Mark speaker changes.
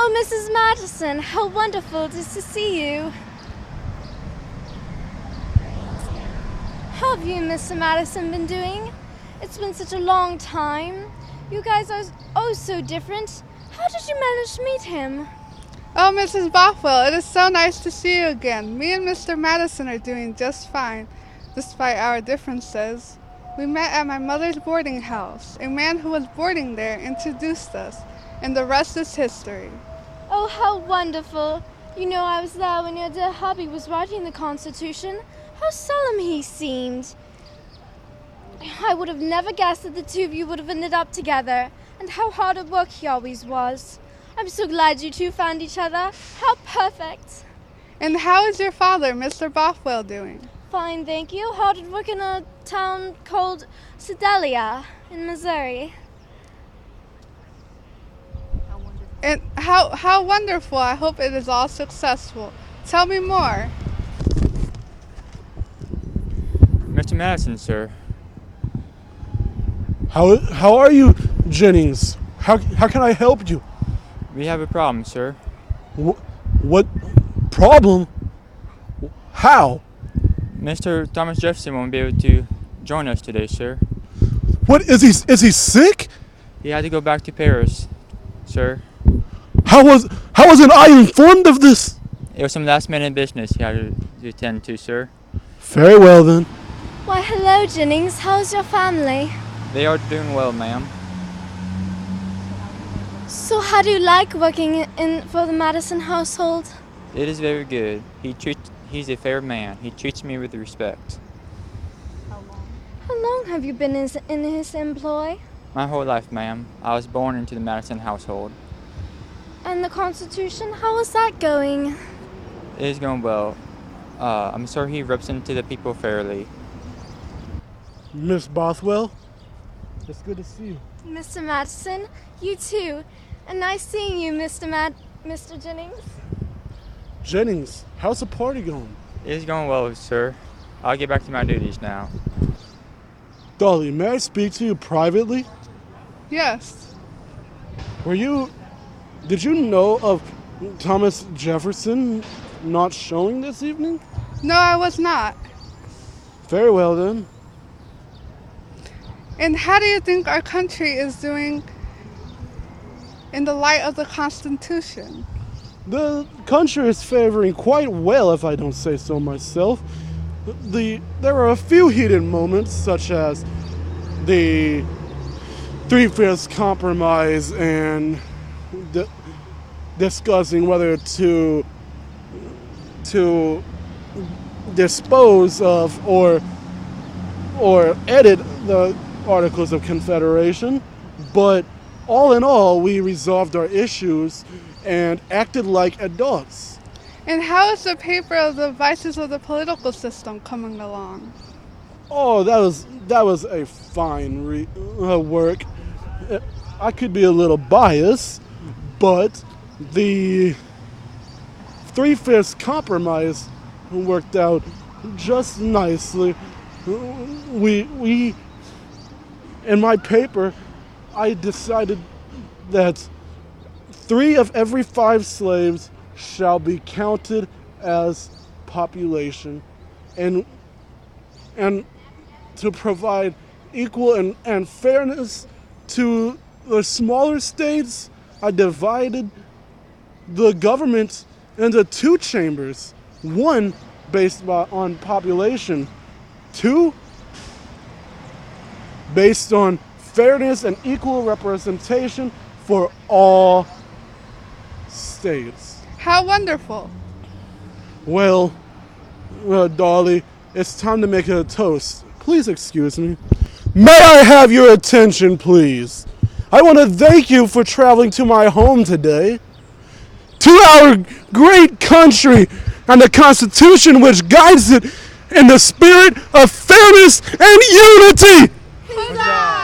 Speaker 1: Oh, Mrs. Madison, how wonderful it is to see you. How have you and Mr. Madison been doing? It's been such a long time. You guys are oh so different. How did you manage to meet him?
Speaker 2: Oh, Mrs. Bothwell, it is so nice to see you again. Me and Mr. Madison are doing just fine, despite our differences. We met at my mother's boarding house. A man who was boarding there introduced us, and the rest is history.
Speaker 1: Oh, how wonderful. You know, I was there when your dear hubby was writing the Constitution. How solemn he seemed. I would have never guessed that the two of you would have ended up together, and how hard at work he always was. I'm so glad you two found each other. How perfect.
Speaker 2: And how is your father, Mr. Bothwell, doing?
Speaker 1: Fine, thank you. Hard at work in a town called Sedalia in Missouri.
Speaker 2: And how wonderful. I hope it is all successful. Tell me more.
Speaker 3: Mr. Madison, sir.
Speaker 4: How are you, Jennings? How can I help you?
Speaker 3: We have a problem, sir.
Speaker 4: What problem? How?
Speaker 3: Mr. Thomas Jefferson won't be able to join us today, sir.
Speaker 4: What is he? Is he sick?
Speaker 3: He had to go back to Paris, sir.
Speaker 4: How wasn't I informed of this?
Speaker 3: It was some last-minute business he had to attend to, sir.
Speaker 4: Very well then.
Speaker 1: Why, hello, Jennings. How's your family?
Speaker 3: They are doing well, ma'am.
Speaker 1: So how do you like working for the Madison household?
Speaker 3: It is very good. He's a fair man. He treats me with respect.
Speaker 1: How long have you been in his employ?
Speaker 3: My whole life, ma'am. I was born into the Madison household.
Speaker 1: And the Constitution, how is that going?
Speaker 3: It is going well. I'm sure he represents the people fairly.
Speaker 4: Miss Bothwell, it's good to see you.
Speaker 1: Mr. Madison, you too. And nice seeing you, Mr. Jennings.
Speaker 4: Jennings, how's the party going?
Speaker 3: It is going well, sir. I'll get back to my duties now.
Speaker 4: Dolly, may I speak to you privately?
Speaker 2: Yes.
Speaker 4: Did you know of Thomas Jefferson not showing this evening?
Speaker 2: No, I was not.
Speaker 4: Very well then.
Speaker 2: And how do you think our country is doing in the light of the Constitution?
Speaker 4: The country is favoring quite well, if I don't say so myself. There are a few heated moments, such as the three-fifths compromise and discussing whether to dispose of or edit the Articles of Confederation. But all in all, we resolved our issues and acted like adults.
Speaker 2: And how is the paper of the vices of the political system coming along?
Speaker 4: Oh, that was a fine work. I could be a little biased, but the three-fifths compromise worked out just nicely. We in my paper, I decided that 3 of every 5 slaves shall be counted as population, and to provide equal and fairness to the smaller states, I divided the government into 2 chambers, 1 based on population, 2 based on fairness and equal representation for all states.
Speaker 2: How wonderful.
Speaker 4: Well, Dolly, it's time to make a toast. Please excuse me. May I have your attention, please? I want to thank you for traveling to my home today, to our great country and the Constitution which guides it in the spirit of fairness and unity.
Speaker 2: Huzzah!